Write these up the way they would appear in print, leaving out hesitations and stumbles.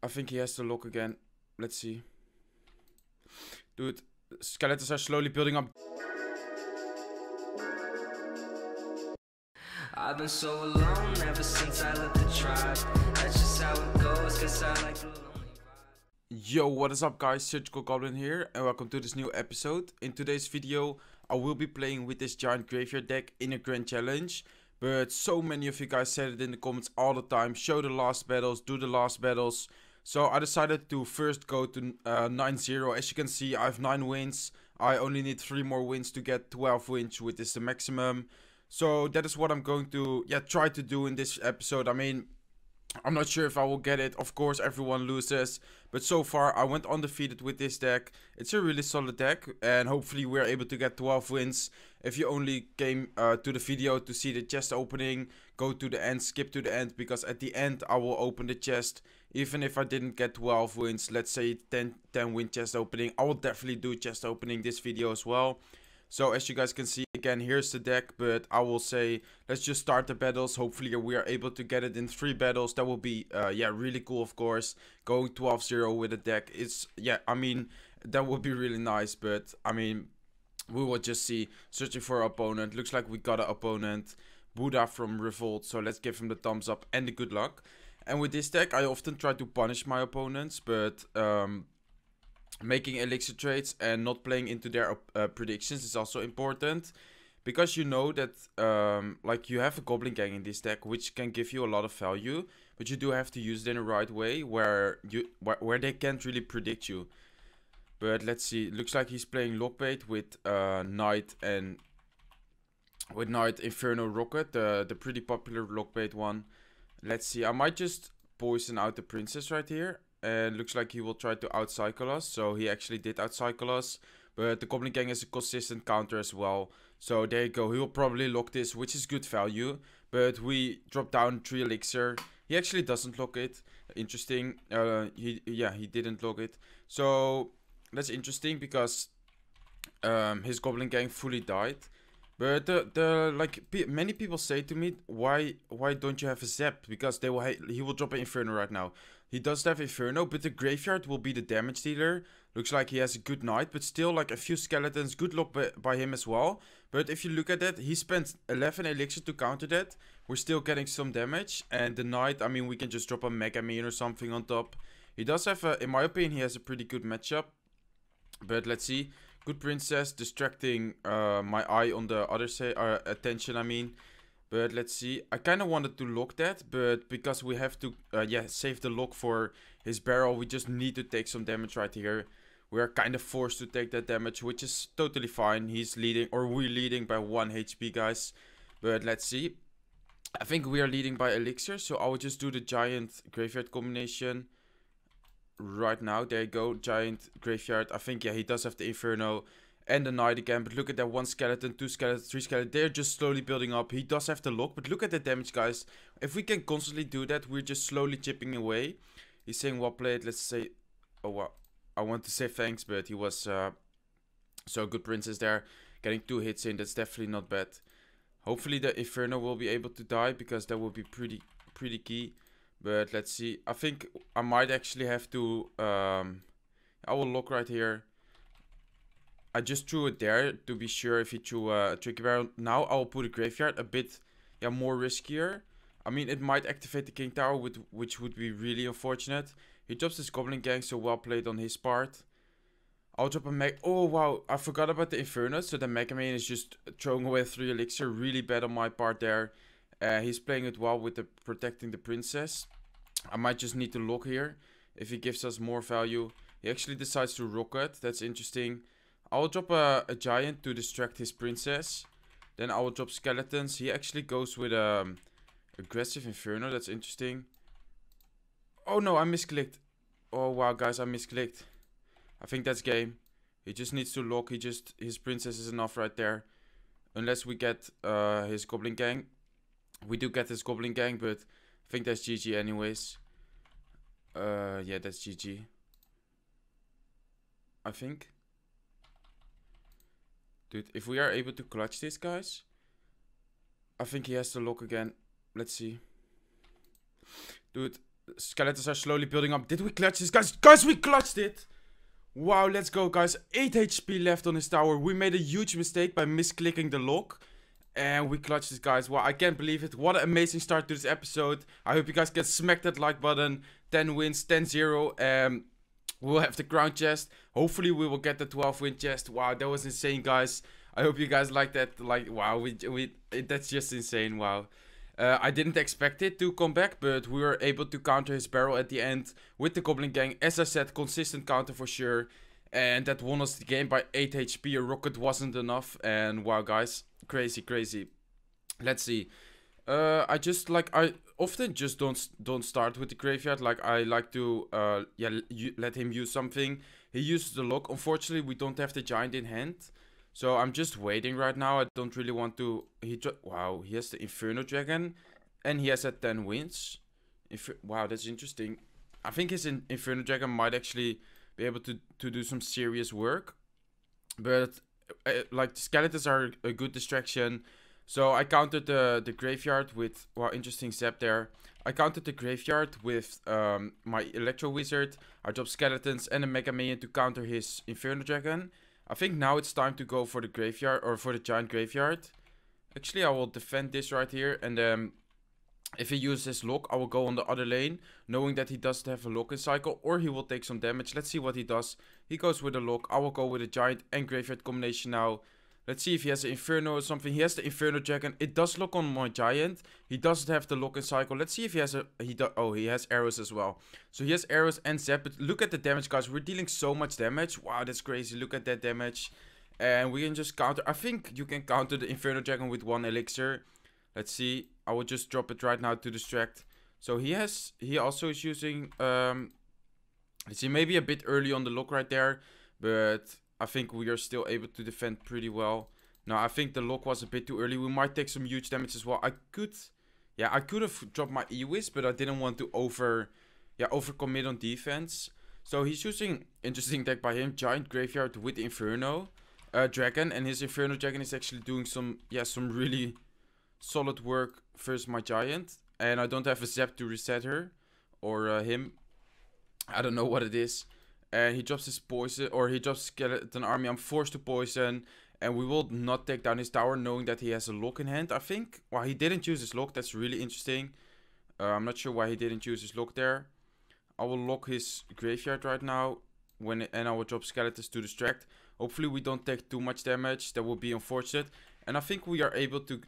I think he has to lock again. Let's see. Dude, skeletons are slowly building up. I've been so alone ever since I left the tribe. That's just how it goes, guess I like the lonely vibe. Yo, what is up guys, SurgicalGoblin here and welcome to this new episode. In today's video, I will be playing with this giant graveyard deck in a grand challenge. But so many of you guys said it in the comments all the time, show the last battles, do the last battles. So I decided to first go to 9-0. As you can see, I have 9 wins. I only need 3 more wins to get 12 wins, which is the maximum. So that is what I'm going to try to do in this episode. I mean, I'm not sure if I will get it. Of course, everyone loses. But so far, I went undefeated with this deck. It's a really solid deck. And hopefully, we're able to get 12 wins. If you only came to the video to see the chest opening, go to the end, skip to the end. Because at the end, I will open the chest. Even if I didn't get 12 wins, let's say 10 win chest opening. I will definitely do chest opening this video as well. So as you guys can see, again, here's the deck, but I will say, let's just start the battles. Hopefully we are able to get it in 3 battles. That will be, really cool, of course. Going 12-0 with a deck, I mean, that would be really nice, but, I mean, we will just see. Searching for an opponent. Looks like we got an opponent, Buddha from Revolt, so let's give him the thumbs up and the good luck. And with this deck, I often try to punish my opponents, but, making elixir trades and not playing into their predictions is also important, because you know that like you have a goblin gang in this deck which can give you a lot of value, but you do have to use it in the right way where they can't really predict you. But let's see, looks like he's playing lockbait with Knight and with Knight Inferno Rocket, the pretty popular lockbait one. Let's see, I might just poison out the princess right here. And looks like he will try to outcycle us. So he actually did outcycle us. But the Goblin Gang is a consistent counter as well. So there you go. He will probably lock this, which is good value. But we drop down 3 elixir. He actually doesn't lock it. Interesting. He didn't lock it. So that's interesting because his Goblin Gang fully died. But many people say to me, why don't you have a Zap? Because he will drop an Inferno right now. He does have Inferno, but the graveyard will be the damage dealer. Looks like he has a good Knight, but still like a few skeletons. Good luck by him as well. But if you look at that, he spent 11 elixir to counter that. We're still getting some damage. And the Knight, I mean, we can just drop a Mega Mean or something on top. He does have, in my opinion, he has a pretty good matchup. But let's see. Good princess, distracting my eye on the other side, attention, I mean. But let's see. I kind of wanted to lock that, but because we have to, save the lock for his barrel, we just need to take some damage right here. We are kind of forced to take that damage, which is totally fine. He's leading, or we're leading by 1 HP, guys. But let's see. I think we are leading by elixir, so I will just do the giant graveyard combination right now. There you go, giant graveyard. I think, he does have the Inferno and the Knight again, but look at that, 1 skeleton, 2 skeletons, 3 skeletons. They're just slowly building up. He does have the lock, but look at the damage, guys. If we can constantly do that, we're just slowly chipping away. He's saying well played. Let's say, oh wow, I want to say thanks, but he was so good princess there, getting 2 hits in. That's definitely not bad. Hopefully the Inferno will be able to die, because that will be pretty key. But let's see. I think I might actually have to I will lock right here. I just threw it there to be sure if he threw a tricky barrel. Now I will put a graveyard, a bit more riskier. I mean, it might activate the King Tower, which would be really unfortunate. He drops his Goblin Gang, so well played on his part. I'll drop a Meg. Oh wow, I forgot about the Inferno. So the Mega Man is just throwing away 3 elixir. Really bad on my part there. He's playing it well with the protecting the princess. I might just need to lock here if he gives us more value. He actually decides to rocket. That's interesting. I will drop a giant to distract his princess. Then I will drop skeletons. He actually goes with aggressive Inferno. That's interesting. Oh no, I misclicked. Oh wow, guys, I misclicked. I think that's game. He just needs to lock. His princess is enough right there. Unless we get his Goblin Gang. We do get his Goblin Gang, but I think that's GG anyways. That's GG. I think. Dude, if we are able to clutch this, guys, I think he has to lock again. Let's see. Dude, Skeletons are slowly building up. Did we clutch this, guys? Guys, we clutched it! Wow, let's go, guys. 8 HP left on his tower. We made a huge mistake by misclicking the lock. And we clutched this, guys. Wow, I can't believe it. What an amazing start to this episode. I hope you guys can smack that like button. 10 wins, 10-0. We'll have the crown chest. Hopefully, we will get the 12 win chest. Wow, that was insane, guys. I hope you guys like that. Like, wow, that's just insane. Wow. I didn't expect it to come back, but we were able to counter his barrel at the end with the Goblin Gang. As I said, consistent counter for sure. And that won us the game by 8 HP. A rocket wasn't enough. And wow, guys. Crazy, crazy. Let's see. I often just don't start with the graveyard. Like, I like to let him use something. He uses the lock. Unfortunately, we don't have the giant in hand. So I'm just waiting right now. I don't really want to. Wow, he has the Inferno Dragon, and he has a 10 wins. Wow, that's interesting. I think his Inferno Dragon might actually be able to do some serious work. But like, the skeletons are a good distraction. So I countered the graveyard with, wow, interesting zap there. I countered the graveyard with my Electro Wizard. I dropped skeletons and a Mega Minion to counter his Inferno Dragon. I think now it's time to go for the graveyard, or for the giant graveyard. Actually, I will defend this right here. And if he uses his lock, I will go on the other lane, knowing that he doesn't have a lock in cycle, or he will take some damage. Let's see what he does. He goes with a lock. I will go with a giant and graveyard combination now. Let's see if he has an Inferno or something. He has the Inferno Dragon. It does lock on my giant. He doesn't have the lock in cycle. Let's see if he has he has arrows as well. So he has arrows and zap. But look at the damage, guys. We're dealing so much damage. Wow, that's crazy. Look at that damage. And we can just counter. I think you can counter the Inferno Dragon with 1 elixir. Let's see. I will just drop it right now to distract. So he also is using, let's see, maybe a bit early on the lock right there. But I think we are still able to defend pretty well. No, I think the lock was a bit too early. We might take some huge damage as well. I could have dropped my E-Wiz, but I didn't want to overcommit on defense. So he's using, interesting deck by him, Giant Graveyard with Inferno Dragon. And his Inferno Dragon is actually doing some really solid work versus my giant. And I don't have a zap to reset her or him. I don't know what it is. And he drops his poison, or he drops skeleton army. I'm forced to poison, and we will not take down his tower, knowing that he has a lock in hand. I think. Well, he didn't use his lock. That's really interesting. I'm not sure why he didn't use his lock there. I will lock his graveyard right now, and I will drop skeletons to distract. Hopefully, we don't take too much damage. That would be unfortunate. And I think we are able to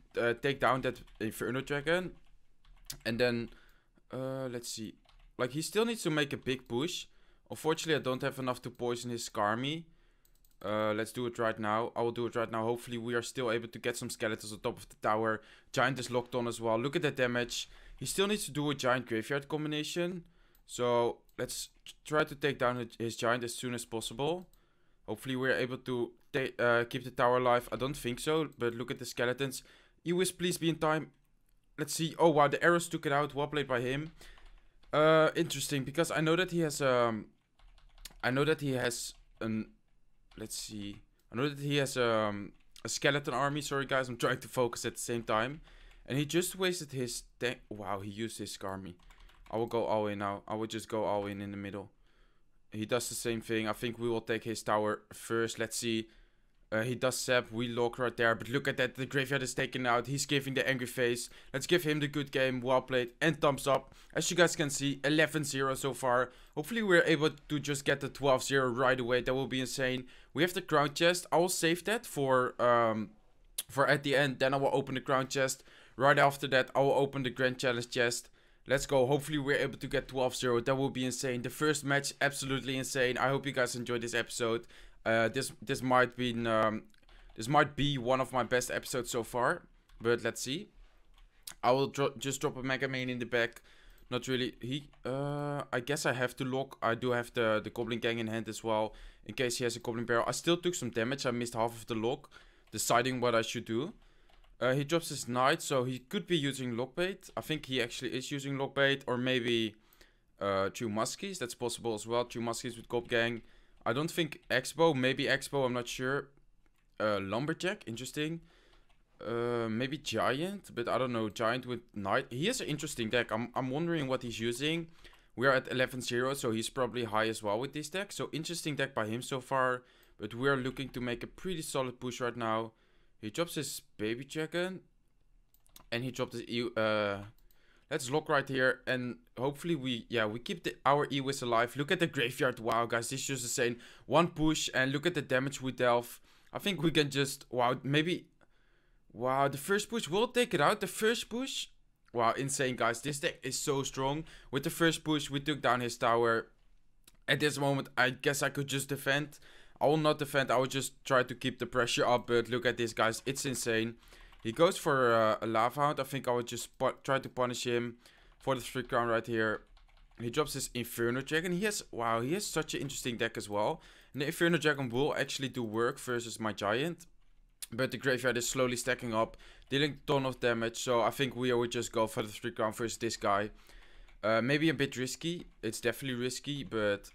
take down that Inferno Dragon. And then, let's see. Like, he still needs to make a big push. Unfortunately, I don't have enough to poison his Skarmy. Let's do it right now. I will do it right now. Hopefully, we are still able to get some skeletons on top of the tower. Giant is locked on as well. Look at that damage. He still needs to do a giant graveyard combination. So, let's try to take down his giant as soon as possible. Hopefully, we're able to keep the tower alive. I don't think so, but look at the skeletons. E-Wiz, please be in time. Let's see. Oh, wow, the arrows took it out. Well played by him. Interesting, because I know that he has let's see. I know that he has a skeleton army. Sorry, guys, I'm trying to focus at the same time. And he just wasted his wow, he used his Skarmy. I will go all in now. I will just go all in the middle. He does the same thing. I think we will take his tower first. Let's see. He does sap. We lock right there. But look at that. The graveyard is taken out. He's giving the angry face. Let's give him the good game. Well played. And thumbs up. As you guys can see, 11-0 so far. Hopefully we're able to just get the 12-0 right away. That will be insane. We have the crown chest. I will save that for at the end. Then I will open the crown chest. Right after that, I will open the grand challenge chest. Let's go. Hopefully we're able to get 12-0. That will be insane. The first match, absolutely insane. I hope you guys enjoyed this episode. This might be one of my best episodes so far, but let's see. I will just drop a Mega Man in the back. Not really. I guess I have to lock. I do have the Goblin Gang in hand as well, in case he has a Goblin Barrel. I still took some damage. I missed half of the lock, deciding what I should do. He drops his Knight, so he could be using Lockbait. I think he actually is using Lockbait, or maybe True Muskies. That's possible as well. True Muskies with Gob Gang. I don't think Expo, maybe Expo, I'm not sure. Lumberjack, interesting. Maybe Giant, but I don't know. Giant with Knight. He has an interesting deck. I'm wondering what he's using. We are at 11-0, so he's probably high as well with this deck. So interesting deck by him so far. But we are looking to make a pretty solid push right now. He drops his baby dragon. And he dropped his let's lock right here, and hopefully we keep our Ewis alive. Look at the graveyard. Wow, guys, this is just insane. One push, and look at the damage we delve. I think we can just, maybe, the first push will take it out. The first push, wow, insane, guys. This deck is so strong. With the first push, we took down his tower. At this moment, I guess I could just defend. I will not defend. I will just try to keep the pressure up, but look at this, guys. It's insane. He goes for a Lava Hound. I think I would just try to punish him for the 3 crown right here. He drops his Inferno Dragon. He has such an interesting deck as well. And the Inferno Dragon will actually do work versus my Giant. But the graveyard is slowly stacking up, dealing a ton of damage. So I think we would just go for the 3 crown versus this guy. Maybe a bit risky. It's definitely risky, but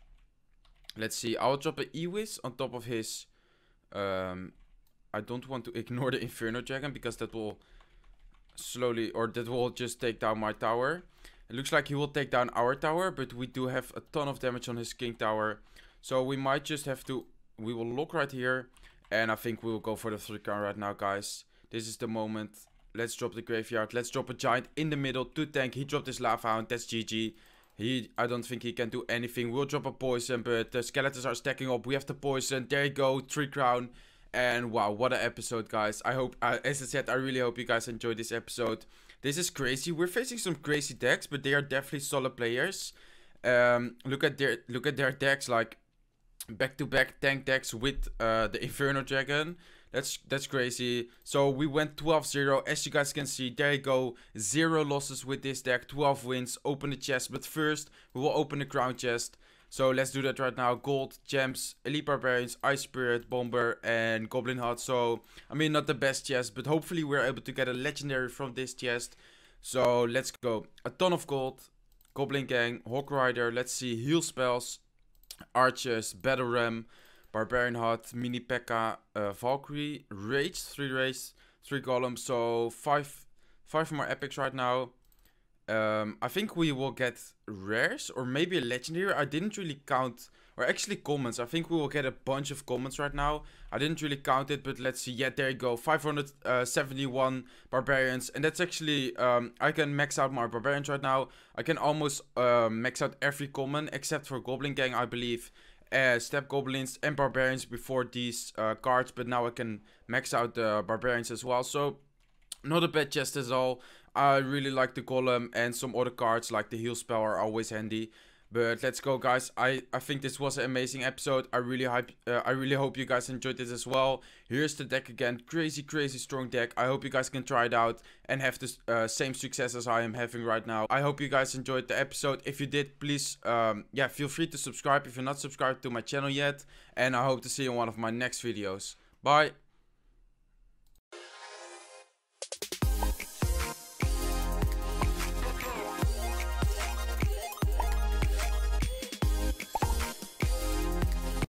let's see. I'll drop an Ewis on top of his... I don't want to ignore the Inferno Dragon because that will just take down my tower. It looks like he will take down our tower, but we do have a ton of damage on his King Tower. So we might just have to, we will lock right here. And I think we will go for the 3 crown right now, guys. This is the moment. Let's drop the graveyard. Let's drop a Giant in the middle to tank. He dropped his Lava Hound. That's GG. I don't think he can do anything. We'll drop a poison, but the skeletons are stacking up. We have the poison. There you go. 3 crown. And wow, what an episode, guys. I hope, as I said, I really hope you guys enjoyed this episode. This is crazy. We're facing some crazy decks, but they are definitely solid players. Look at their decks, like back-to-back tank decks with the Inferno Dragon. That's crazy. So we went 12-0. As you guys can see, there you go. 0 losses with this deck, 12 wins. Open the chest, but first we will open the crown chest. So let's do that right now. Gold, gems, elite barbarians, ice spirit, bomber, and goblin hut. So I mean, not the best chest, but hopefully we're able to get a legendary from this chest. So let's go. A ton of gold, goblin gang, hawk rider. Let's see, heal spells, archers, battle ram, barbarian hut, mini P.E.K.K.A, Valkyrie, rage, 3 golems. So five more epics right now. I think we will get rares or maybe a legendary. I didn't really count, or actually commons. I think we will get a bunch of commons right now. I didn't really count it, but let's see. Yeah, there you go. 571 barbarians, and that's actually I can max out my barbarians right now. I can almost max out every common except for goblin gang, I believe. Step goblins and barbarians before these cards, but now I can max out the barbarians as well. So not a bad chest at all. I really like the golem, and some other cards like the heal spell are always handy. But let's go, guys. I think this was an amazing episode. I really hope you guys enjoyed this as well. Here's the deck again. Crazy strong deck. I hope you guys can try it out and have the same success as I am having right now. I hope you guys enjoyed the episode. If you did, please feel free to subscribe if you're not subscribed to my channel yet. And I hope to see you in one of my next videos. Bye.